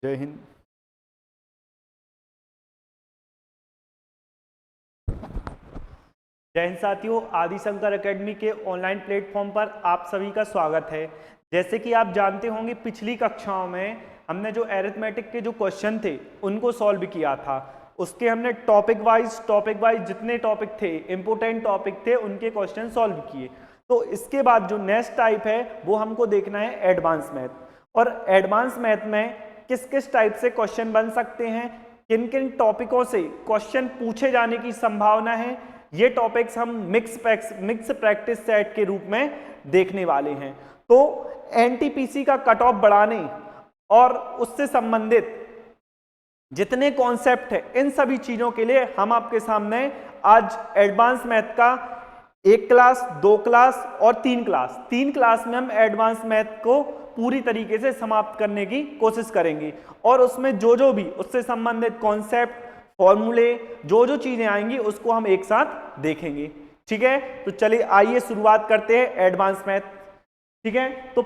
जय हिंद। जय हिंद साथियों, आदिशंकर एकेडमी के ऑनलाइन प्लेटफॉर्म पर आप सभी का स्वागत है। जैसे कि आप जानते होंगे, पिछली कक्षाओं में हमने जो एरिथमेटिक के जो क्वेश्चन थे उनको सॉल्व किया था। उसके हमने टॉपिक वाइज जितने टॉपिक थे, इंपोर्टेंट टॉपिक थे, उनके क्वेश्चन सॉल्व किए। तो इसके बाद जो नेक्स्ट टाइप है वो हमको देखना है एडवांस मैथ। और एडवांस मैथ में किस किस टाइप से क्वेश्चन बन सकते हैं, किन किन टॉपिकों से क्वेश्चन पूछे जाने की संभावना है, ये टॉपिक्स हम मिक्स प्रैक्टिस सेट के रूप में देखने वाले हैं। तो एनटीपीसी का कट ऑफ बढ़ाने और उससे संबंधित जितने कॉन्सेप्ट है, इन सभी चीजों के लिए हम आपके सामने आज एडवांस मैथ का 1 क्लास, 2 क्लास और 3 क्लास में हम एडवांस मैथ को पूरी तरीके से समाप्त करने की कोशिश करेंगे। और उसमें जो भी उससे संबंधित कॉन्सेप्ट, फॉर्मूले, जो चीजें आएंगी उसको हम एक साथ देखेंगे। ठीक है, तो चलिए आइए शुरुआत करते हैं एडवांस मैथ। ठीक है, तो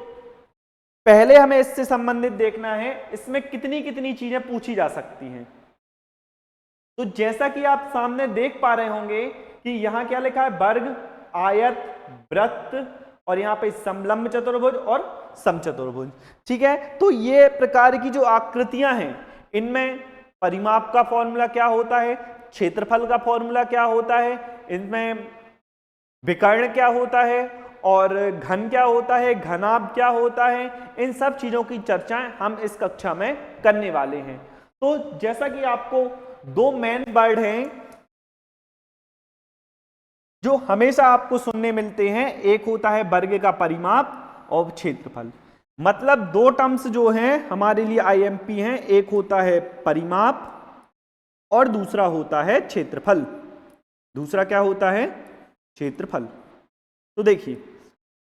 पहले हमें इससे संबंधित देखना है इसमें कितनी कितनी चीजें पूछी जा सकती हैं। तो जैसा कि आप सामने देख पा रहे होंगे कि यहां क्या लिखा है, वर्ग, आयत, वृत्त और यहाँ पे समलंब चतुर्भुज और समचतुर्भुज। ठीक है, तो ये प्रकार की जो आकृतियां हैं, इनमें परिमाप का फॉर्मूला क्या होता है, क्षेत्रफल का फॉर्मूला क्या होता है, इनमें विकर्ण क्या होता है और घन क्या होता है, घनाभ क्या होता है, इन सब चीजों की चर्चाएं हम इस कक्षा में करने वाले हैं। तो जैसा कि आपको दो मेन वर्ड हैं जो हमेशा आपको सुनने मिलते हैं, एक होता है वर्ग का परिमाप और क्षेत्रफल। मतलब दो टर्म्स जो हैं हमारे लिए आईएमपी हैं, एक होता है परिमाप और दूसरा होता है क्षेत्रफल। दूसरा क्या होता है, क्षेत्रफल। तो देखिए,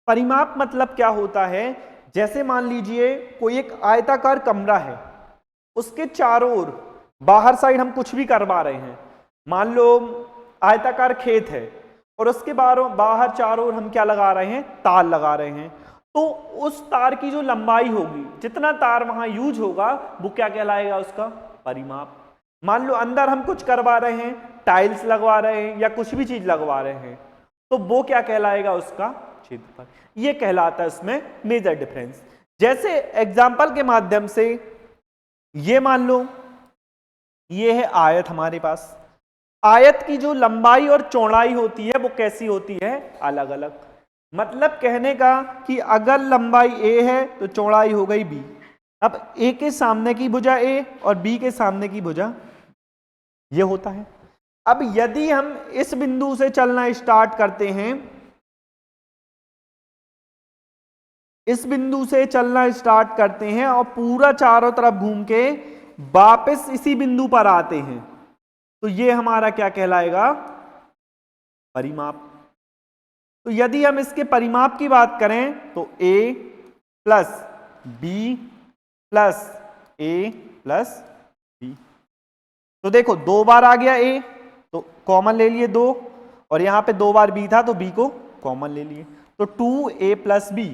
परिमाप मतलब क्या होता है, जैसे मान लीजिए कोई एक आयताकार कमरा है, उसके चारों ओर बाहर साइड हम कुछ भी करवा रहे हैं। मान लो आयताकार खेत है और उसके बाहर चारों ओर हम क्या लगा रहे हैं, तार लगा रहे हैं। तो उस तार की जो लंबाई होगी, जितना तार वहां यूज होगा, वो क्या कहलाएगा, उसका परिमाप। मान लो अंदर हम कुछ करवा रहे हैं, टाइल्स लगवा रहे हैं या कुछ भी चीज लगवा रहे हैं, तो वो क्या कहलाएगा, उसका क्षेत्रफल। ये कहलाता है उसमें मेजर डिफरेंस। जैसे एग्जाम्पल के माध्यम से ये मान लो ये है आयत हमारे पास। आयत की जो लंबाई और चौड़ाई होती है वो कैसी होती है, अलग अलग। मतलब कहने का कि अगर लंबाई a है तो चौड़ाई हो गई b। अब a के सामने की भुजा a और b के सामने की भुजा ये होता है। अब यदि हम इस बिंदु से चलना स्टार्ट करते हैं, इस बिंदु से चलना स्टार्ट करते हैं और पूरा चारों तरफ घूम के वापस इसी बिंदु पर आते हैं, तो ये हमारा क्या कहलाएगा, परिमाप। तो यदि हम इसके परिमाप की बात करें तो a plus b plus a plus b। तो देखो 2 बार आ गया a तो कॉमन ले लिए 2, और यहां पे 2 बार b था तो b को कॉमन ले लिए, तो 2a प्लस b।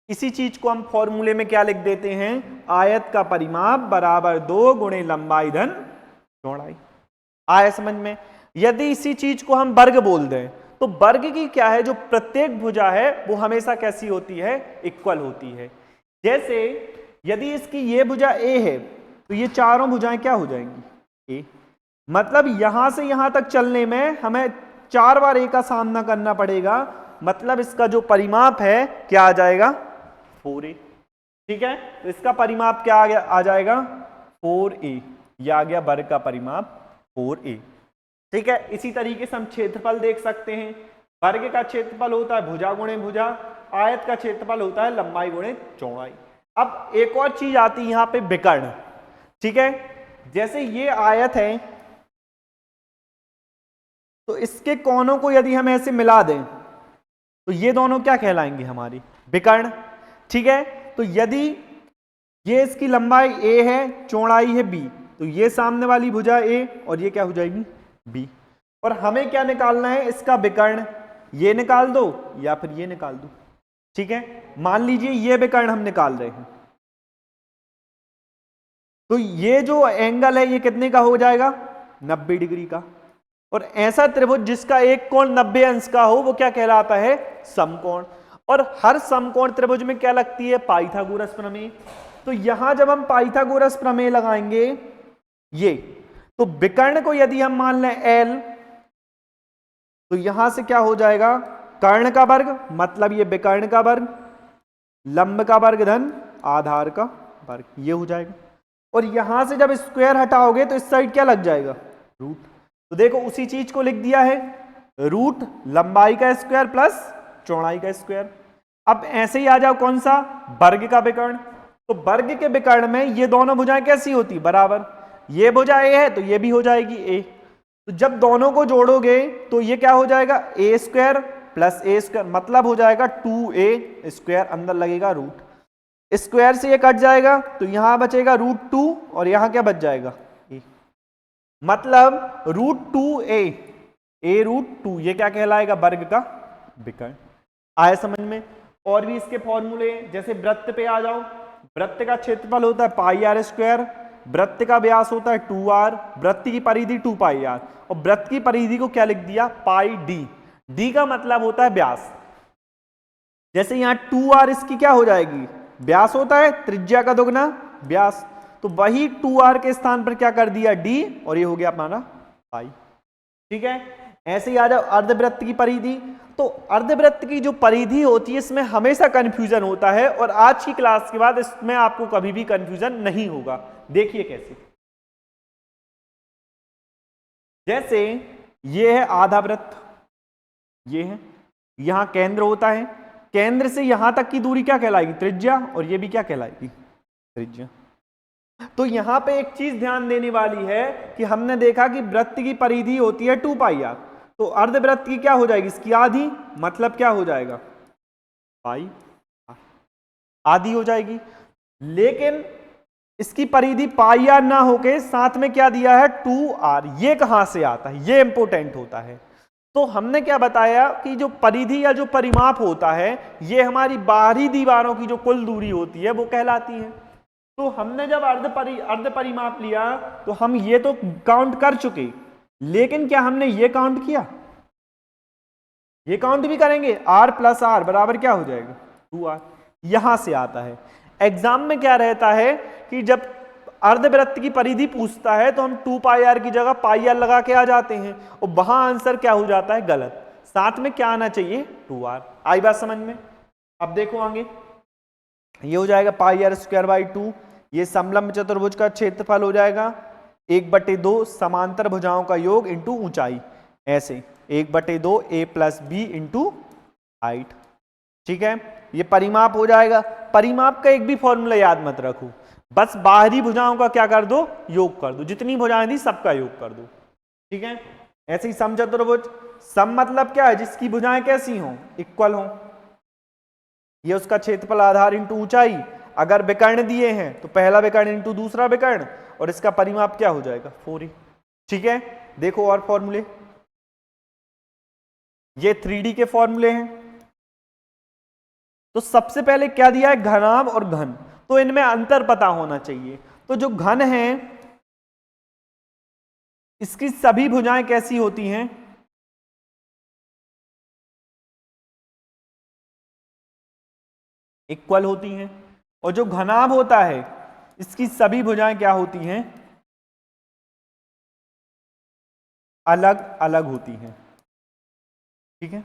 इसी चीज को हम फॉर्मूले में क्या लिख देते हैं, आयत का परिमाप बराबर 2 गुणे लंबाई धन चौड़ाई। आया समझ में। यदि इसी चीज को हम वर्ग बोल दें तो वर्ग की क्या है, जो प्रत्येक भुजा है वो हमेशा कैसी होती है, इक्वल होती है। जैसे यदि इसकी ये भुजा a है तो ये चारों भुजाएं क्या हो जाएंगी, a। मतलब यहां से यहां तक चलने में हमें 4 बार a का सामना करना पड़ेगा। मतलब इसका जो परिमाप है क्या आ जाएगा, 4a। ठीक है, तो इसका परिमाप क्या आ जाएगा, 4a। यह आ गया वर्ग का परिमाप 4a। ठीक है, इसी तरीके से हम क्षेत्रफल देख सकते हैं। वर्ग का क्षेत्रफल होता है भुजा गुणे भुजा, आयत का क्षेत्रफल होता है लंबाई गुणे चौड़ाई। अब एक और चीज आती है यहां पे, विकर्ण। ठीक है, जैसे ये आयत है तो इसके कोनों को यदि हम ऐसे मिला दें तो ये दोनों क्या कहलाएंगे, हमारी विकर्ण। ठीक है, तो यदि ये इसकी लंबाई a है, चौड़ाई है b, तो ये सामने वाली भुजा a और ये क्या हो जाएगी, b। और हमें क्या निकालना है, इसका विकर्ण। ये निकाल दो या फिर ये निकाल दो। ठीक है, मान लीजिए ये विकर्ण हम निकाल रहे हैं, तो ये जो एंगल है ये कितने का हो जाएगा, 90 डिग्री का। और ऐसा त्रिभुज जिसका एक कोण 90 अंश का हो वो क्या कहलाता है, समकोण। और हर समकोण त्रिभुज में क्या लगती है, पाइथागोरस प्रमेय। तो यहां जब हम पाइथागोरस प्रमेय लगाएंगे ये, तो विकर्ण को यदि हम मान लें L, तो यहां से क्या हो जाएगा, कर्ण का वर्ग मतलब ये विकर्ण का वर्ग, लंब का वर्ग धन आधार का वर्ग, ये हो जाएगा। और यहां से जब स्क्वायर हटाओगे तो इस साइड क्या लग जाएगा, रूट। तो देखो उसी चीज को लिख दिया है, रूट लंबाई का स्क्वायर प्लस चौड़ाई का स्क्वायर। अब ऐसे ही आ जाओ कौन सा, वर्ग का विकर्ण। तो वर्ग के विकर्ण में ये दोनों भुजाएं कैसी होती, बराबर। ये भुजा ए है तो ये भी हो जाएगी ए। तो जब दोनों को जोड़ोगे तो ये क्या हो जाएगा, ए स्क्वायर प्लस ए स्क्वायर, मतलब हो जाएगा 2a स्क्वायर, अंदर लगेगा रूट। स्क्वायर से ये कट जाएगा तो यहां बचेगा √2 और यहां क्या बच जाएगा, ए। मतलब √2a, a√2, ये क्या कहलाएगा, वर्ग का विकर्ण। आया समझ में। और भी इसके फॉर्मूले, जैसे वृत्त पे आ जाओ, वृत्त का क्षेत्रफल होता है πr², वृत्त का व्यास होता है 2r, वृत्त की परिधि 2πr, और वृत्त की परिधि को क्या लिख दिया, πd। d का मतलब होता है व्यास। जैसे यहां 2r इसकी क्या हो जाएगी, व्यास होता है, त्रिज्या का दुगना व्यास, तो वही 2r के स्थान पर क्या कर दिया, d, और ये हो गया हमारा पाई। ठीक है। ऐसे ही आ जाओ अर्धवृत्त की परिधि। तो अर्धवृत्त की जो परिधि होती है इसमें हमेशा कंफ्यूजन होता है, और आज की क्लास के बाद इसमें आपको कभी भी कंफ्यूजन नहीं होगा। देखिए कैसे, जैसे ये है आधा वृत्त, ये है, यहां केंद्र होता है, केंद्र से यहां तक की दूरी क्या कहलाएगी, त्रिज्या, और ये भी क्या कहलाएगी, त्रिज्या। तो यहां पे एक चीज ध्यान देने वाली है कि हमने देखा कि वृत्त की परिधि होती है 2πr, तो अर्धवृत्त की क्या हो जाएगी, इसकी आधी, मतलब क्या हो जाएगा, पाई, आधी हो जाएगी। लेकिन इसकी परिधि πr ना होके साथ में क्या दिया है, 2r। ये कहां से आता है, ये इंपॉर्टेंट होता है। तो हमने क्या बताया कि जो परिधि या जो परिमाप होता है ये हमारी बाहरी दीवारों की जो कुल दूरी होती है वो कहलाती है। तो हमने जब अर्ध परिमाप लिया तो हम ये तो काउंट कर चुके, लेकिन क्या हमने ये काउंट किया, ये काउंट भी करेंगे, r + r बराबर क्या हो जाएगा, 2r। यहां से आता है। एग्जाम में क्या रहता है कि जब अर्धवृत्त की परिधि पूछता है तो हम 2πr की जगह πr लगा के आ जाते हैं, और वहां आंसर क्या हो जाता है, गलत। साथ में क्या आना चाहिए, 2r। आई बात समझ में। अब देखो आगे, ये हो जाएगा πr²/2, ये समलंब चतुर्भुज का क्षेत्रफल हो जाएगा 1/2 समांतर भुजाओं का योग इंटू ऊंचाई, ऐसे 1/2 a + b इंटू हाइट। ठीक है, ये परिमाप हो जाएगा। परिमाप का एक भी फॉर्मूला याद मत रखो, बस बाहरी भुजाओं का क्या कर दो, योग कर दो, जितनी भुजाएं थी सबका योग कर दो। ठीक है। ऐसे ही समचतुर्भुज, सम मतलब क्या है, जिसकी भुजाएं कैसी हों, इक्वल हों। ये उसका क्षेत्रफल आधार इंटू ऊंचाई। अगर विकर्ण दिए हैं तो पहला विकर्ण इंटू दूसरा विकर्ण, और इसका परिमाप क्या हो जाएगा, 4a। ठीक है। देखो और फॉर्मूले, ये 3D के फॉर्मूले हैं। तो सबसे पहले क्या दिया है, घनाभ और घन, तो इनमें अंतर पता होना चाहिए। तो जो घन है इसकी सभी भुजाएं कैसी होती हैं, इक्वल होती हैं। और जो घनाभ होता है इसकी सभी भुजाएं क्या होती हैं, अलग अलग होती हैं। ठीक है।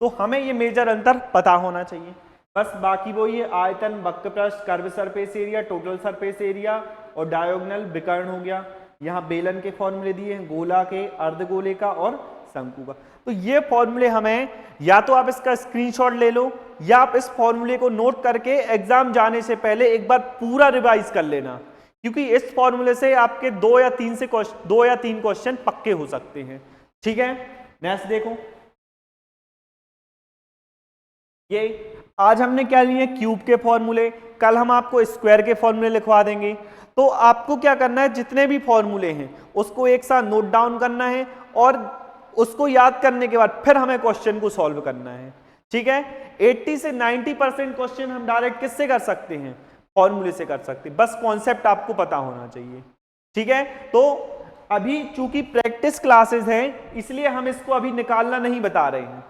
तो हमें ये मेजर अंतर पता होना चाहिए। बस बाकी वो ये आयतन, वक्र पृष्ठ, curve surface area, total surface area और डायगोनल विकर्ण हो गया। यहाँ बेलन के फॉर्मूले दिए हैं, गोला के, अर्धगोले का और शंकु का। तो ये फॉर्मूले हमें, या तो आप इसका स्क्रीनशॉट ले लो या आप इस फॉर्मूले को नोट करके एग्जाम जाने से पहले एक बार पूरा रिवाइज कर लेना, क्योंकि इस फॉर्मूले से आपके 2 या 3 क्वेश्चन पक्के हो सकते हैं। ठीक है। नेक्स्ट देखो, ये आज हमने क्या लिए, क्यूब के फॉर्मूले। कल हम आपको स्क्वायर के फॉर्मूले लिखवा देंगे। तो आपको क्या करना है, जितने भी फॉर्मूले हैं उसको एक साथ नोट डाउन करना है, और उसको याद करने के बाद फिर हमें क्वेश्चन को सॉल्व करना है। ठीक है। 80 से 90% क्वेश्चन हम डायरेक्ट किससे कर सकते हैं, फॉर्मूले से कर सकते, बस कॉन्सेप्ट आपको पता होना चाहिए। ठीक है, तो अभी चूंकि प्रैक्टिस क्लासेस हैं इसलिए हम इसको अभी निकालना नहीं बता रहे हैं।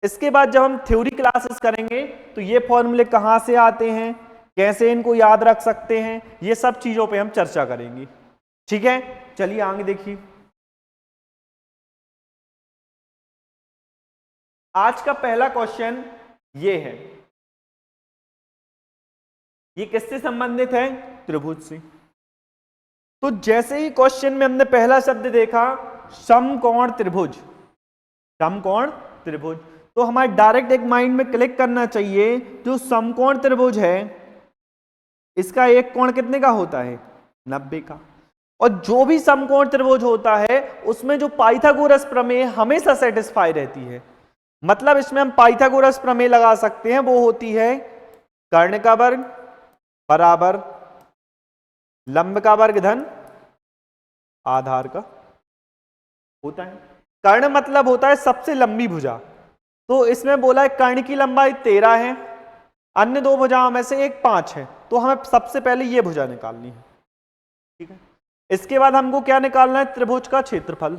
इसके बाद जब हम थ्योरी क्लासेस करेंगे तो ये फॉर्मूले कहां से आते हैं, कैसे इनको याद रख सकते हैं, ये सब चीजों पे हम चर्चा करेंगे। ठीक है, चलिए आगे देखिए। आज का पहला क्वेश्चन ये है, ये किससे संबंधित है, त्रिभुज से। तो जैसे ही क्वेश्चन में हमने पहला शब्द देखा समकोण त्रिभुज, समकोण त्रिभुज, तो हमारे डायरेक्ट एक माइंड में क्लिक करना चाहिए, जो समकोण त्रिभुज है इसका एक कोण कितने का होता है, 90 का। और जो भी समकोण त्रिभुज होता है उसमें जो पाइथागोरस प्रमेय हमेशा सेटिस्फाई रहती है, मतलब इसमें हम पाइथागोरस प्रमेय लगा सकते हैं, वो होती है कर्ण का वर्ग बराबर लंब का वर्ग धन आधार का होता है। कर्ण मतलब होता है सबसे लंबी भुजा, तो इसमें बोला है कर्ण की लंबाई 13 है, अन्य दो भुजाओं में से एक 5 है, तो हमें सबसे पहले ये भुजा निकालनी है। ठीक है, इसके बाद हमको क्या निकालना है, त्रिभुज का क्षेत्रफल।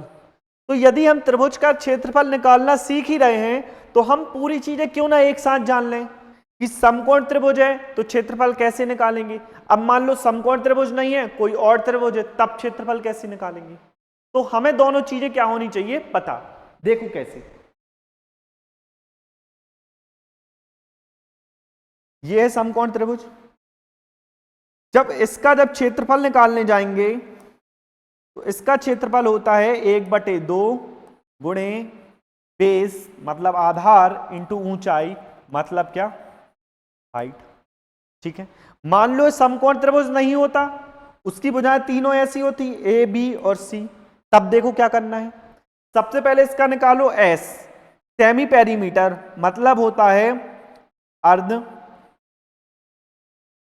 तो यदि हम त्रिभुज का क्षेत्रफल निकालना सीख ही रहे हैं तो हम पूरी चीजें क्यों ना एक साथ जान लें कि समकोण त्रिभुज है तो क्षेत्रफल कैसे निकालेंगे। अब मान लो समकोण त्रिभुज नहीं है, कोई और त्रिभुज है, तब क्षेत्रफल कैसे निकालेंगे। तो हमें दोनों चीजें क्या होनी चाहिए पता। देखो कैसे, ये है समकोण त्रिभुज। जब क्षेत्रफल निकालने जाएंगे तो इसका क्षेत्रफल होता है 1/2 गुणे बेस मतलब आधार इंटू ऊंचाई मतलब क्या, हाइट। ठीक है, मान लो समकोण त्रिभुज नहीं होता, उसकी भुजाएं तीनों ऐसी होती ए बी और सी, तब देखो क्या करना है। सबसे पहले इसका निकालो एस, सेमी पेरीमीटर मतलब होता है अर्ध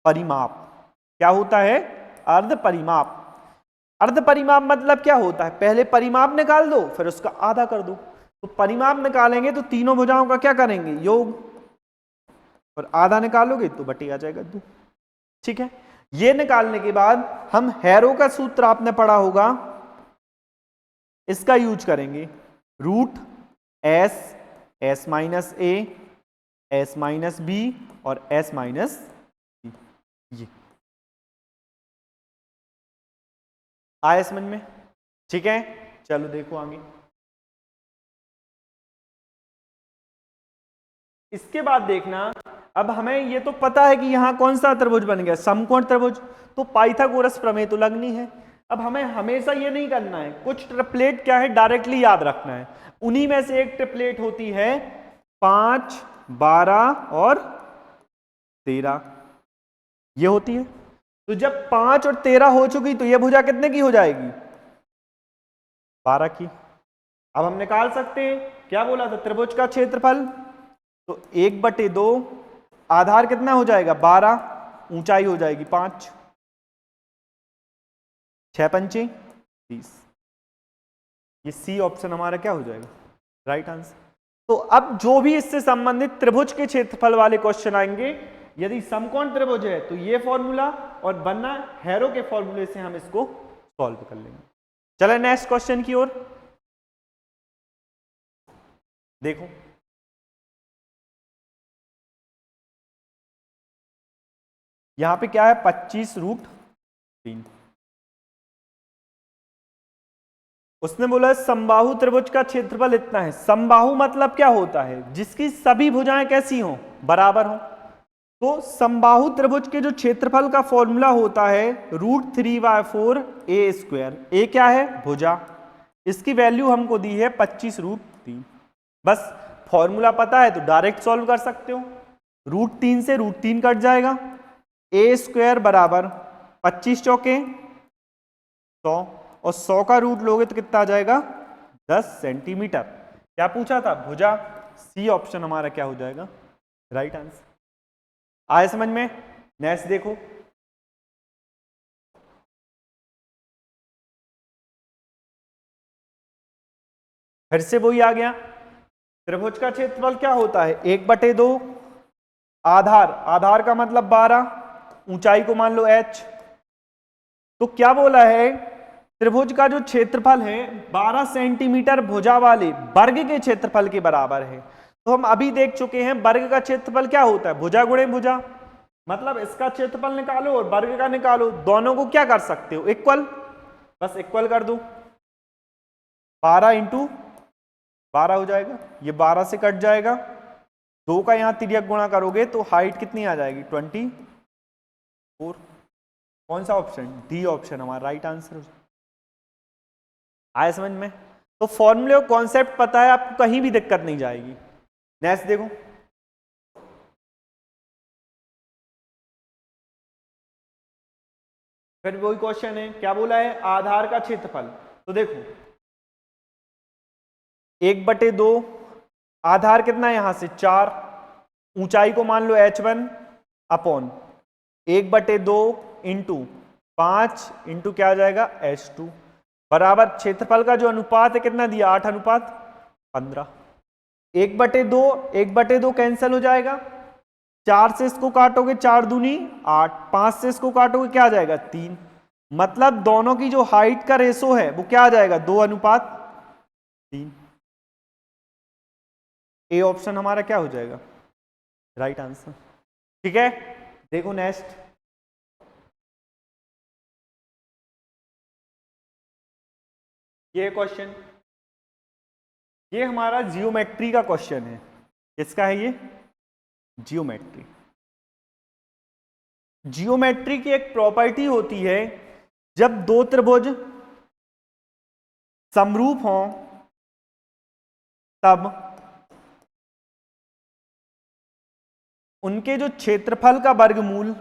परिमाप। क्या होता है, अर्ध परिमाप। अर्ध परिमाप मतलब क्या होता है, पहले परिमाप निकाल दो फिर उसका आधा कर दो। तो परिमाप निकालेंगे तो तीनों भुजाओं का क्या करेंगे, योग, और आधा निकालोगे तो बटी आ जाएगा 2। ठीक है, ये निकालने के बाद हम हैरो का सूत्र आपने पढ़ा होगा, इसका यूज करेंगे, रूट एस, एस माइनस ए, एस माइनस बी और एस माइनस ये आया समझ में। ठीक है, चलो देखो आगे। इसके बाद देखना, अब हमें ये तो पता है कि यहां कौन सा त्रिभुज बन गया, समकोण त्रिभुज, तो पाइथागोरस प्रमेय तो लगनी है। अब हमें हमेशा ये नहीं करना है, कुछ ट्रिपलेट क्या है डायरेक्टली याद रखना है। उन्हीं में से एक ट्रिपलेट होती है 5, 12 और 13, ये होती है। तो जब 5 और 13 हो चुकी तो ये भुजा कितने की हो जाएगी, 12 की। अब हम निकाल सकते हैं, क्या बोला था, त्रिभुज का क्षेत्रफल, तो 1/2 आधार कितना हो जाएगा 12, ऊंचाई हो जाएगी 5, 6 पंचे 30। ये सी ऑप्शन हमारा क्या हो जाएगा, राइट आंसर। तो अब जो भी इससे संबंधित त्रिभुज के क्षेत्रफल वाले क्वेश्चन आएंगे, यदि समकोण त्रिभुज है तो ये फॉर्मूला, और बनना हैरो के फॉर्मूले से हम इसको सॉल्व कर लेंगे। चले नेक्स्ट क्वेश्चन की ओर देखो। यहां पे क्या है, 25√3। उसने बोला समबाहु त्रिभुज का क्षेत्रफल इतना है। समबाहु मतलब क्या होता है, जिसकी सभी भुजाएं कैसी हों, बराबर हों। तो समबाहु त्रिभुज के जो क्षेत्रफल का फॉर्मूला होता है √3/4 a²। ए क्या है, भुजा, इसकी वैल्यू हमको दी है 25√3। बस फॉर्मूला पता है तो डायरेक्ट सॉल्व कर सकते हो। √3 से √3 कट जाएगा, a² बराबर 25 चौके 100, और 100 का रूट लोगे तो कितना आ जाएगा, 10 सेंटीमीटर। क्या पूछा था, भुजा। सी ऑप्शन हमारा क्या हो जाएगा, राइट आंसर। आए समझ में। नेक्स्ट देखो, फिर से वही आ गया। त्रिभुज का क्षेत्रफल क्या होता है, 1/2 आधार, आधार का मतलब 12 ऊंचाई को मान लो h। तो क्या बोला है, त्रिभुज का जो क्षेत्रफल है 12 सेंटीमीटर भुजा वाले वर्ग के क्षेत्रफल के बराबर है। तो हम अभी देख चुके हैं वर्ग का क्षेत्रफल क्या होता है, भुजा गुणे भुजा। मतलब इसका क्षेत्रफल निकालो और वर्ग का निकालो, दोनों को क्या कर सकते हो, इक्वल, बस इक्वल कर दो। 12 इंटू 12 हो जाएगा, ये 12 से कट जाएगा, 2 का यहाँ तिर्यक गुणा करोगे तो हाइट कितनी आ जाएगी 24। कौन सा ऑप्शन, डी ऑप्शन हमारा राइट आंसर। आया समझ में। तो फॉर्मूले और कॉन्सेप्ट पता है आपको, कहीं भी दिक्कत नहीं जाएगी। नेक्स्ट देखो, फिर वही क्वेश्चन है, क्या बोला है, आधार का क्षेत्रफल। तो देखो 1/2, आधार कितना है यहां से 4, ऊंचाई को मान लो h1 अपॉन 1/2 इंटू 5 इंटू क्या आ जाएगा h2 बराबर क्षेत्रफल का जो अनुपात है कितना दिया 8:15। 1/2 कैंसिल हो जाएगा, 4 से इसको काटोगे 4 दूनी 8, 5 से इसको काटोगे क्या आ जाएगा 3। मतलब दोनों की जो हाइट का रेशो है वो क्या आ जाएगा 2:3। ए ऑप्शन हमारा क्या हो जाएगा राइट आंसर। ठीक है, देखो नेक्स्ट, ये क्वेश्चन, ये हमारा जियोमेट्री का क्वेश्चन है। किसका है ये, जियोमेट्री। जियोमेट्री की एक प्रॉपर्टी होती है, जब दो त्रिभुज समरूप हों तब उनके जो क्षेत्रफल का वर्गमूल,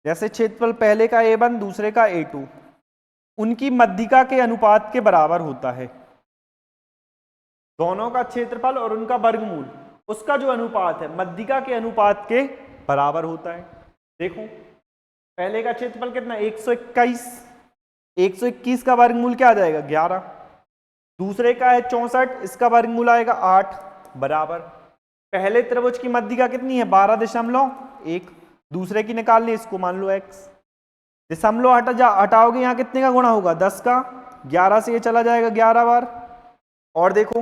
जैसे क्षेत्रफल पहले का a1 दूसरे का a2, उनकी मध्यिका के अनुपात के बराबर होता है। दोनों का क्षेत्रफल और उनका वर्गमूल, उसका जो अनुपात है मध्यिका के अनुपात के बराबर होता है। देखो पहले का क्षेत्रफल कितना 121, 121 का वर्गमूल क्या आ जाएगा 11, दूसरे का है 64, इसका वर्गमूल आएगा 8 बराबर। पहले त्रिभुज की मध्यिका कितनी है 12.1, दूसरे की निकालनी, इसको मान लो x। दशमलव हटाओगे यहाँ कितने का गुणा होगा 10 का, 11 से ये चला जाएगा 11 बार। और देखो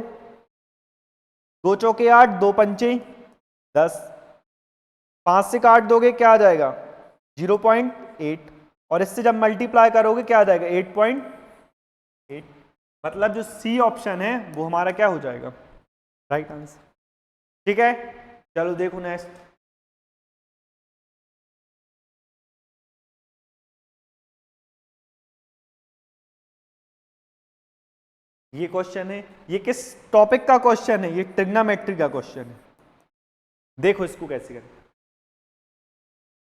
2 चौके 8, 2 पंचे 10, 5 से काट दोगे क्या आ जाएगा 0.8, और इससे जब मल्टीप्लाई करोगे क्या आ जाएगा 8.8। मतलब जो सी ऑप्शन है वो हमारा क्या हो जाएगा राइट आंसर। ठीक है, चलो देखो नेक्स्ट, ये क्वेश्चन है, ये किस टॉपिक का क्वेश्चन है, ये ट्रिग्नोमेट्री का क्वेश्चन है। देखो इसको कैसे करें,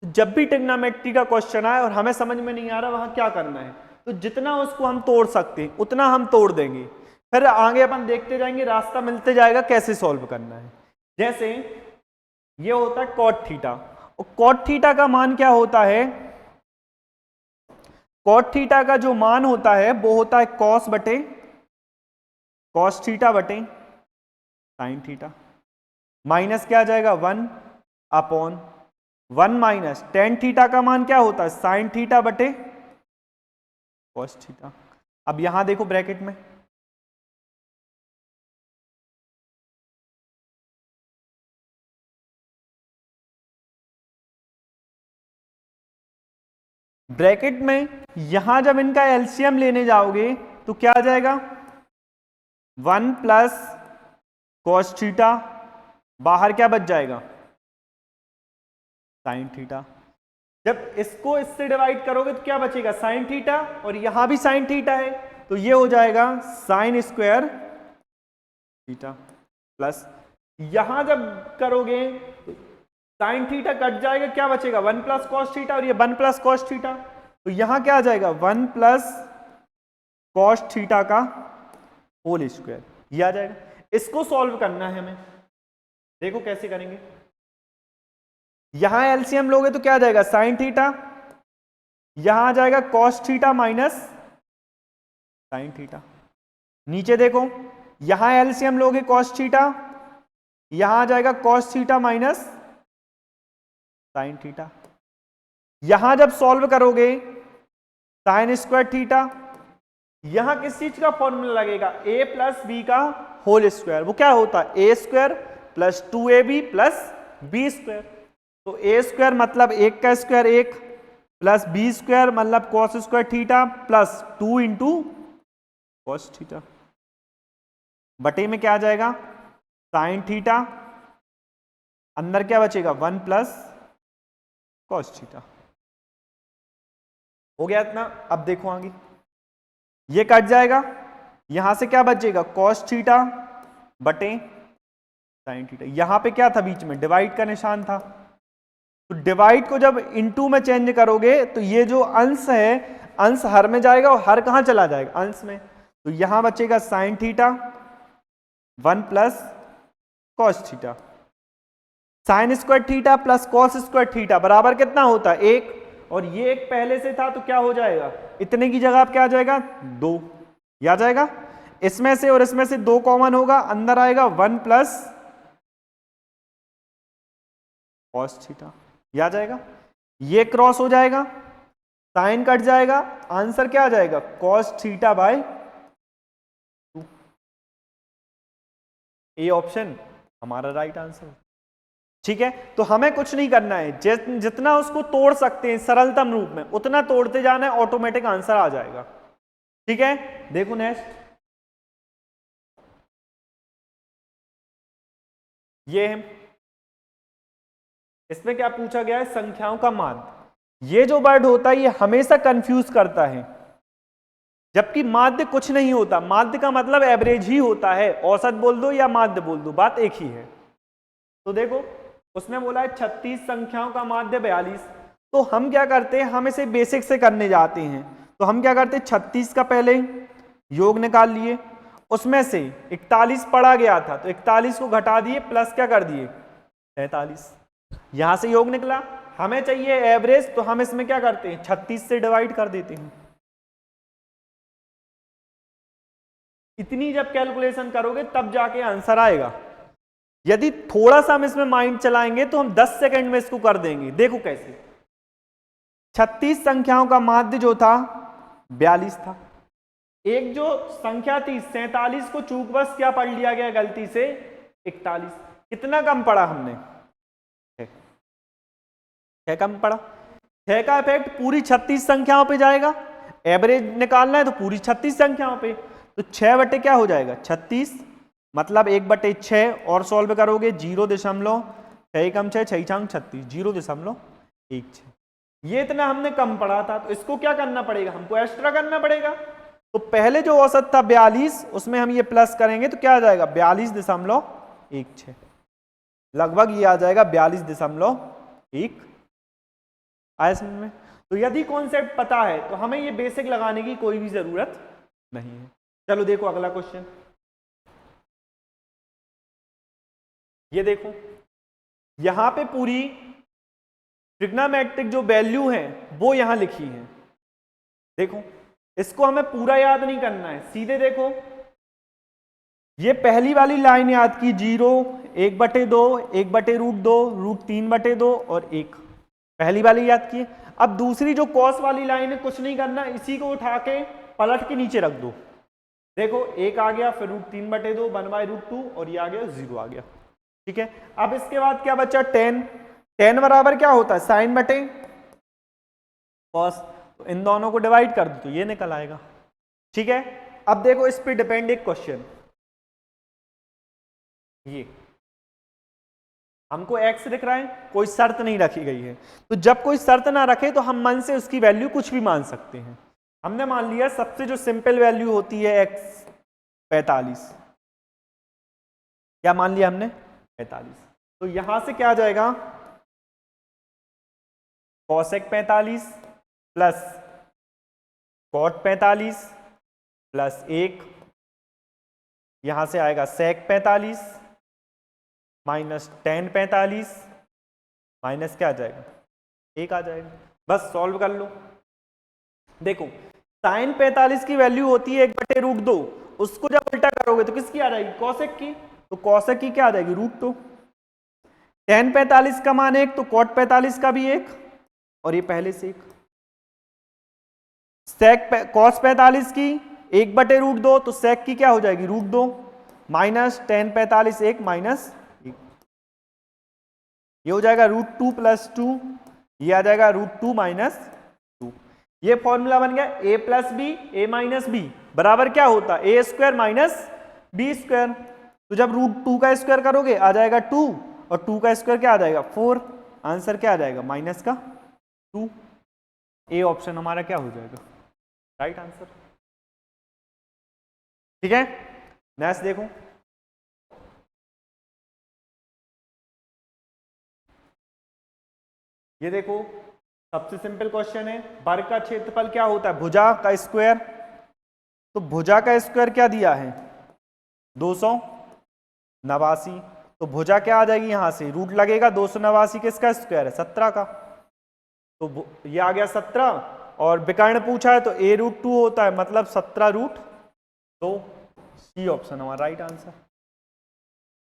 जब भी ट्रिग्नोमेट्री का क्वेश्चन आए और हमें समझ में नहीं आ रहा वहां क्या करना है, तो जितना उसको हम तोड़ सकते हैं उतना हम तोड़ देंगे, फिर आगे अपन देखते जाएंगे, रास्ता मिलते जाएगा कैसे सॉल्व करना है। जैसे ये होता है कॉट थीटा, और कॉट थीटा का मान क्या होता है, कॉट थीटा का जो मान होता है वो होता है कॉस थीटा बटे साइन थीटा, माइनस क्या आ जाएगा 1/1 माइनस टेन थीटा का मान क्या होता है साइन थीटा बटे कॉस थीटा। अब यहां देखो ब्रैकेट में, ब्रैकेट में यहां जब इनका एलसीएम लेने जाओगे तो क्या आ जाएगा 1 प्लस कॉस थीटा, बाहर क्या बच जाएगा साइन थीटा। जब इसको इससे डिवाइड करोगे तो क्या बचेगा साइन थीटा, और यहां भी साइन थीटा है तो ये हो जाएगा साइन स्क्वायर थीटा, प्लस यहां जब करोगे साइन थीटा कट जाएगा, क्या बचेगा 1 प्लस कॉस थीटा, और ये 1 प्लस कॉस थीटा, तो यहां क्या आ जाएगा 1 प्लस कॉस थीटा का होल स्क्वायर, ये आ जाएगा। इसको सॉल्व करना है हमें, देखो कैसे करेंगे। यहां एलसीएम लोगे तो क्या आ जाएगा साइन थीटा, यहां आ जाएगा cos theta minus sine theta. नीचे देखो यहां एलसीएम लोगे कॉस थीटा, यहां आ जाएगा cos theta minus sine theta. यहां जब सॉल्व करोगे साइन स्क्वायर थीटा, यहां किस चीज का फॉर्मूला लगेगा, ए प्लस बी का होल स्क्वायर। वो क्या होता है, A square plus 2ab plus B square. तो ए स्क्वायर मतलब 1 का स्क्वायर 1 प्लस बी स्क्वायर मतलब cos square theta plus 2 into cos theta, बटे में क्या आ जाएगा साइन थीटा, अंदर क्या बचेगा 1 प्लस कॉस थीटा। हो गया इतना। अब देखो आगे, ये कट जाएगा, यहां से क्या बचेगा कॉस थीटा बटे साइन थीटा। यहां पे क्या था बीच में, डिवाइड का निशान था, तो डिवाइड को जब इनटू में चेंज करोगे तो ये जो अंश है, अंश हर में जाएगा और हर कहां चला जाएगा, अंश में। तो यहां बचेगा sine theta 1 plus cos theta. Sine square theta plus cos square theta बराबर कितना होता है 1, और ये एक पहले से था तो क्या हो जाएगा, इतने की जगह आप क्या आ जाएगा 2, या जाएगा इसमें से और इसमें से 2 कॉमन होगा, अंदर आएगा 1 प्लस कॉस थीटा, या जाएगा ये क्रॉस हो जाएगा, साइन कट जाएगा, आंसर क्या आ जाएगा कॉस थीटा बाय 2। ये ऑप्शन हमारा राइट आंसर। ठीक है, तो हमें कुछ नहीं करना है, जितना उसको तोड़ सकते हैं सरलतम रूप में उतना तोड़ते जाना है, ऑटोमेटिक आंसर आ जाएगा। ठीक है, देखो नेक्स्ट, ये है, इसमें क्या पूछा गया है, संख्याओं का माध्य। ये जो वर्ड होता है ये हमेशा कंफ्यूज करता है, जबकि माध्य कुछ नहीं होता, माध्य का मतलब एवरेज ही होता है, औसत बोल दो या माध्य बोल दो, बात एक ही है। तो देखो उसने बोला है 36 संख्याओं का माध्य 42, तो हम क्या करते हैं, हम इसे बेसिक से करने जाते हैं। तो हम क्या करते हैं, 36 का पहले योग निकाल लिए, उसमें से 41 पढ़ा गया था तो 41 को घटा दिए, प्लस क्या कर दिए 43, यहां से योग निकला। हमें चाहिए एवरेज, तो हम इसमें क्या करते हैं 36 से डिवाइड कर देते हैं। इतनी जब कैलकुलेशन करोगे तब जाके आंसर आएगा। यदि थोड़ा सा हम इसमें माइंड चलाएंगे तो हम 10 सेकंड में इसको कर देंगे। देखो कैसे, 36 संख्याओं का माध्य जो था 42 था, एक जो संख्या थी 47 को चूकवश क्या पढ़ लिया गया गलती से 41, कितना कम पढ़ा हमने 6 कम पढ़ा। 6 का इफेक्ट पूरी 36 संख्याओं पे जाएगा, एवरेज निकालना है तो पूरी 36 संख्याओं पे, तो 6 बटे क्या हो जाएगा 36, मतलब 1/6 और सॉल्व करोगे 0.6 कम 6 36 0.16। ये इतना हमने कम पढ़ा था, तो इसको क्या करना पड़ेगा, हमको एक्स्ट्रा करना पड़ेगा। तो पहले जो औसत था 42, उसमें हम ये प्लस करेंगे तो क्या आ जाएगा 42.16, लगभग ये आ जाएगा 42.1। आया समझ में। तो यदि कॉन्सेप्ट पता है तो हमें ये बेसिक लगाने की कोई भी जरूरत नहीं है। चलो देखो अगला क्वेश्चन, ये देखो यहां पे पूरी ट्रिग्नोमेट्रिक जो वैल्यू है वो यहां लिखी है। देखो इसको हमें पूरा याद नहीं करना है, सीधे देखो ये पहली वाली लाइन याद की 0, 1/2, 1/√2, √3/2 और 1, पहली वाली याद की। अब दूसरी जो कॉस वाली लाइन है कुछ नहीं करना, इसी को उठा के पलट के नीचे रख दो। देखो 1 आ गया, फिर √3/2 1/√2 और ये आ गया 0 आ गया। ठीक है, अब इसके बाद क्या बचा 10, 10 बराबर क्या होता है साइन बटे कॉस, तो इन दोनों को डिवाइड कर दो तो ये निकल आएगा। ठीक है, अब देखो इस पे डिपेंड एक क्वेश्चन, ये हमको x दिख रहा है, कोई शर्त नहीं रखी गई है, तो जब कोई शर्त ना रखे तो हम मन से उसकी वैल्यू कुछ भी मान सकते हैं। हमने मान लिया सबसे जो सिंपल वैल्यू होती है x 45, क्या मान लिया हमने 45, तो यहां से क्या आ जाएगा cosec 45 प्लस cot 45 प्लस 1, यहां से आएगा sec 45 माइनस tan 45 माइनस क्या आ जाएगा 1 आ जाएगा। बस सॉल्व कर लो। देखो sin 45 की वैल्यू होती है 1/√2, उसको जब उल्टा करोगे तो किसकी आ जाएगी cosec की, तो cosec की क्या आ जाएगी √2। tan 45 का मान 1 तो cot 45 का भी 1, और ये पहले से एक सेक cos 45 की 1/√2, तो सेक की क्या हो जाएगी √2 माइनस tan 45 1 माइनस 1, ये हो जाएगा √2 + 2, ये आ जाएगा √2 - 2। ये फॉर्मूला बन गया a + b a - b बराबर क्या होता है a² - b²। तो जब √2 का स्क्वायर करोगे आ जाएगा 2 और 2 का स्क्वायर क्या आ जाएगा 4, आंसर क्या आ जाएगा -2। ए ऑप्शन हमारा क्या हो जाएगा राइट आंसर। ठीक है, नेक्स्ट देखो, ये देखो सबसे सिंपल क्वेश्चन है, वर्ग का क्षेत्रफल क्या होता है भुजा का स्क्वायर। तो भुजा का स्क्वायर क्या दिया है 289, तो भुजा क्या आ जाएगी यहां से रूट लगेगा 289 किसका स्क्वायर है 17 का, तो ये आ गया 17 और विकर्ण पूछा है तो a√2 होता है मतलब 17√2। सी ऑप्शन हमारा राइट आंसर।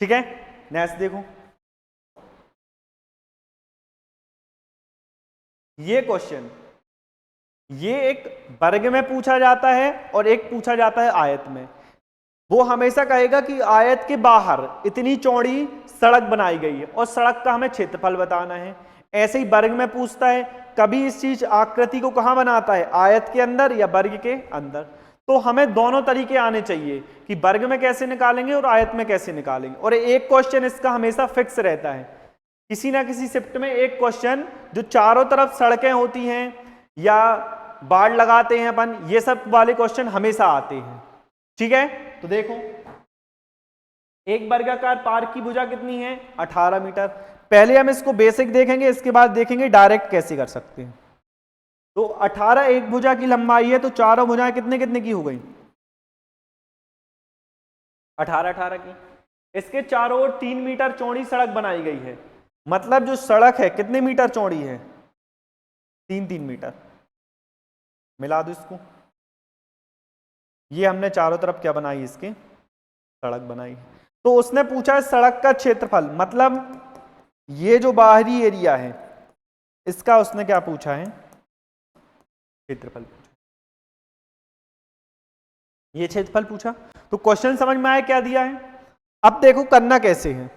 ठीक है, नेक्स्ट देखो, ये क्वेश्चन ये एक वर्ग में पूछा जाता है और एक पूछा जाता है आयत में। वो हमेशा कहेगा कि आयत के बाहर इतनी चौड़ी सड़क बनाई गई है और सड़क का हमें क्षेत्रफल बताना है। ऐसे ही वर्ग में पूछता है कभी इस चीज आकृति को कहां बनाता है आयत के अंदर या वर्ग के अंदर। तो हमें दोनों तरीके आने चाहिए कि वर्ग में कैसे निकालेंगे और आयत में कैसे निकालेंगे। और एक क्वेश्चन इसका हमेशा फिक्स रहता है, किसी ना किसी शिफ्ट में एक क्वेश्चन जो चारों तरफ सड़कें होती हैं या बाड़ लगाते हैं अपन, ये सब वाले क्वेश्चन हमेशा आते हैं। ठीक है, तो देखो एक वर्गाकार पार्क की भुजा कितनी है 18 मीटर। पहले हम इसको बेसिक देखेंगे, इसके बाद देखेंगे डायरेक्ट कैसे कर सकते हैं। तो 18 एक भुजा की लंबाई है, तो चारों भुजाएं कितने कितने की हो गई 18 की। इसके चारों ओर 3 मीटर चौड़ी सड़क बनाई गई है, मतलब जो सड़क है कितने मीटर चौड़ी है 3 मीटर। मिला दो इसको, ये हमने चारों तरफ क्या बनाई इसके सड़क बनाई। तो उसने पूछा है सड़क का क्षेत्रफल, मतलब ये जो बाहरी एरिया है इसका उसने क्या पूछा है क्षेत्रफल पूछा, ये क्षेत्रफल पूछा। तो क्वेश्चन समझ में आया क्या दिया है। अब देखो करना कैसे है।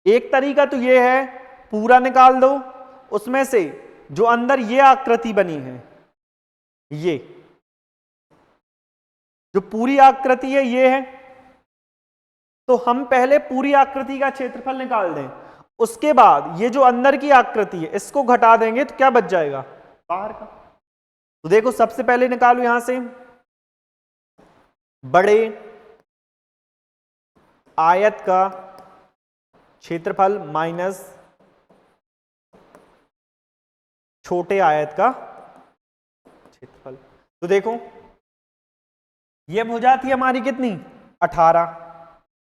एक तरीका तो ये है पूरा निकाल दो, उसमें से जो अंदर ये आकृति बनी है, ये जो पूरी आकृति है ये है, तो हम पहले पूरी आकृति का क्षेत्रफल निकाल दें, उसके बाद ये जो अंदर की आकृति है इसको घटा देंगे तो क्या बच जाएगा बाहर का। तो देखो सबसे पहले निकालो यहां से बड़े आयत का क्षेत्रफल माइनस छोटे आयत का क्षेत्रफल। तो देखो ये भुजा थी हमारी कितनी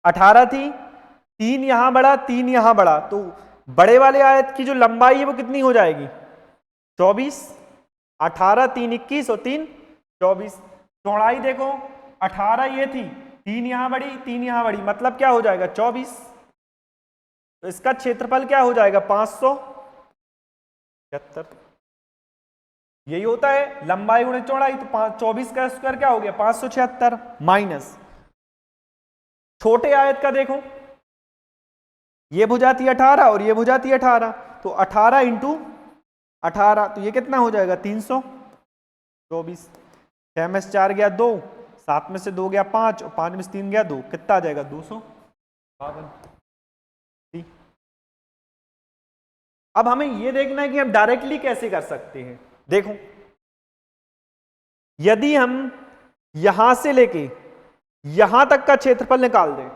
18 थी, 3 यहां बढ़ा 3 यहां बढ़ा, तो बड़े वाले आयत की जो लंबाई है वो कितनी हो जाएगी 24। 18 3 21 और 3 24। चौड़ाई देखो 18 ये थी, 3 यहां बढ़ी 3 यहां बढ़ी, मतलब क्या हो जाएगा 24। तो इसका क्षेत्रफल क्या हो जाएगा 576। यही होता है लंबाई गुणे चौड़ाई, तो 24 का स्क्वायर क्या हो गया 576 माइनस छोटे आयत का देखो ये भुजा थी 18 और ये भुजा थी 18, तो 18 इंटू 18 तो ये कितना हो जाएगा 324। 6 में से 4 गया 2, 7 में से 2 गया 5 और 5 में से 3 गया 2, कितना आ जाएगा 252। अब हमें ये देखना है कि हम डायरेक्टली कैसे कर सकते हैं। देखो यदि हम यहां से लेके यहां तक का क्षेत्रफल निकाल दें,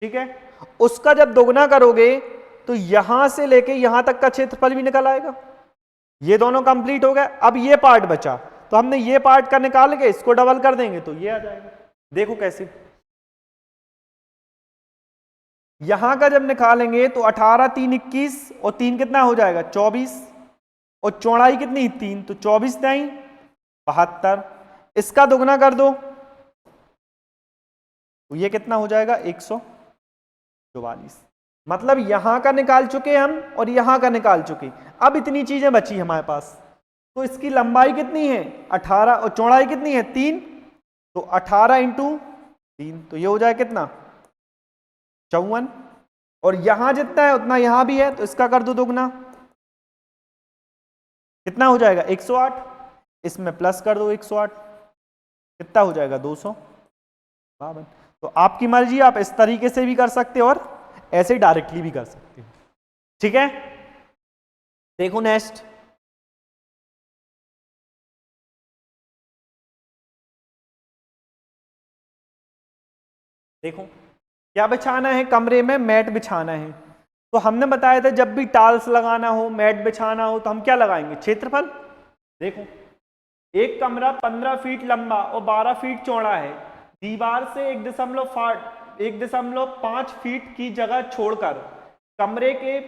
ठीक है, उसका जब दोगुना करोगे तो यहां से लेके यहां तक का क्षेत्रफल भी निकल आएगा। ये दोनों कंप्लीट हो गए, अब ये पार्ट बचा, तो हमने ये पार्ट का निकाल के इसको डबल कर देंगे तो ये आ जाएगा। देखो कैसे, यहां का जब निकालेंगे तो 18 3 21 और 3 कितना हो जाएगा 24 और चौड़ाई कितनी 3, तो 24 नहीं 72। इसका दोगुना कर दो तो ये कितना हो जाएगा 144। मतलब यहां का निकाल चुके हम और यहां का निकाल चुके। अब इतनी चीजें बची हमारे पास, तो इसकी लंबाई कितनी है 18 और चौड़ाई कितनी है 3, तो 18 इंटू 3, तो ये हो जाए कितना 54, और यहां जितना है उतना यहां भी है, तो इसका कर दो दुगना, कितना हो जाएगा 108, इसमें प्लस कर दो 108, कितना हो जाएगा 252। तो आपकी मर्जी, आप इस तरीके से भी कर सकते हो और ऐसे डायरेक्टली भी कर सकते हो। ठीक है, देखो नेक्स्ट, देखो क्या बिछाना है, कमरे में मैट बिछाना है। तो हमने बताया था जब भी टाइल्स लगाना हो, मैट बिछाना हो, तो हम क्या लगाएंगे, क्षेत्रफल। देखो एक कमरा 15 फीट लंबा और 12 फीट चौड़ा है, दीवार से 1.5 फीट की जगह छोड़कर कमरे के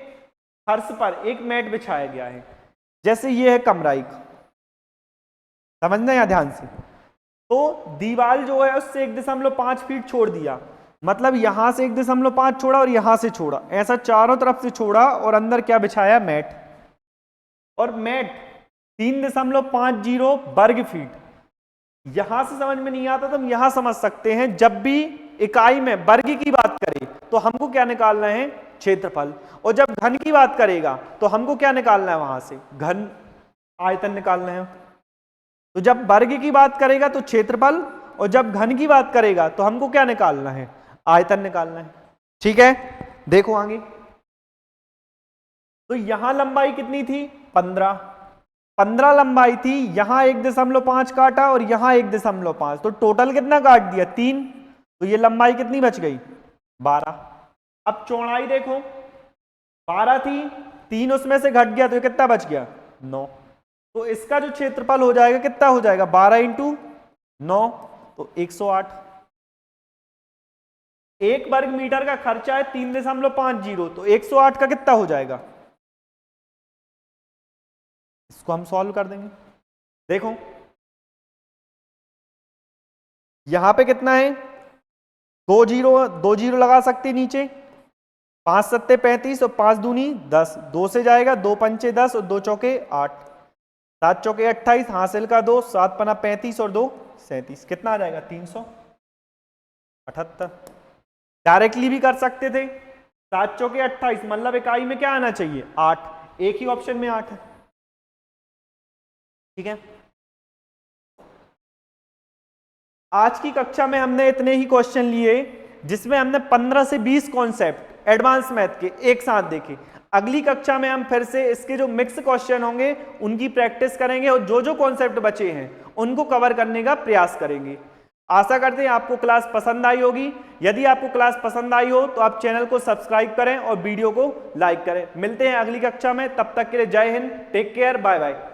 फर्श पर एक मैट बिछाया गया है। जैसे ये है कमरा एक, समझना यहाँ ध्यान से, तो दीवार जो है उससे 1.5 फीट छोड़ दिया, मतलब यहां से 1.5 छोड़ा और यहां से छोड़ा, ऐसा चारों तरफ से छोड़ा और अंदर क्या बिछाया, मैट। और मैट 3.50 वर्ग फीट। यहां से समझ में नहीं आता तो हम यहां समझ सकते हैं, जब भी इकाई में वर्ग की बात करें तो हमको क्या निकालना है, क्षेत्रफल, और जब घन की बात करेगा तो हमको क्या निकालना है, वहां से घन आयतन निकालना है। तो जब वर्ग की बात करेगा तो क्षेत्रफल, और जब घन की बात करेगा तो हमको क्या निकालना है, आयतन निकालना है। ठीक है, देखो आगे, तो यहां लंबाई कितनी थी 15 लंबाई थी, यहां 1.5 काटा और यहां 1.5, तो टोटल कितना काट दिया 3, तो ये लंबाई कितनी बच गई 12। अब चौड़ाई देखो 12 थी, 3 उसमें से घट गया तो कितना बच गया 9, तो इसका जो क्षेत्रफल हो जाएगा कितना हो जाएगा 12 इंटू 9, तो 108। 1 वर्ग मीटर का खर्चा है 3.50, तो 108 का कितना हो जाएगा, इसको हम सॉल्व कर देंगे। देखो यहां पे कितना है, 2 जीरो लगा सकते नीचे, 5 सत्ते 35 और 5 दूनी 10, 2 से जाएगा, 2 पंचे 10 और 2 चौके 8, 7 चौके 28, हासिल का 2, 7 पना 35 और 2 37, कितना आ जाएगा 378। डायरेक्टली भी कर सकते थे, 7 चौके 28, मतलब इकाई में क्या आना चाहिए 8, एक ही ऑप्शन में 8 है। ठीक है, आज की कक्षा में हमने इतने ही क्वेश्चन लिए, जिसमें हमने 15 से 20 कॉन्सेप्ट एडवांस मैथ के एक साथ देखे। अगली कक्षा में हम फिर से इसके जो मिक्स क्वेश्चन होंगे उनकी प्रैक्टिस करेंगे और जो जो कॉन्सेप्ट बचे हैं उनको कवर करने का प्रयास करेंगे। आशा करते हैं आपको क्लास पसंद आई होगी। यदि आपको क्लास पसंद आई हो तो आप चैनल को सब्सक्राइब करें और वीडियो को लाइक करें। मिलते हैं अगली कक्षा में, तब तक के लिए जय Hind, take care, bye bye.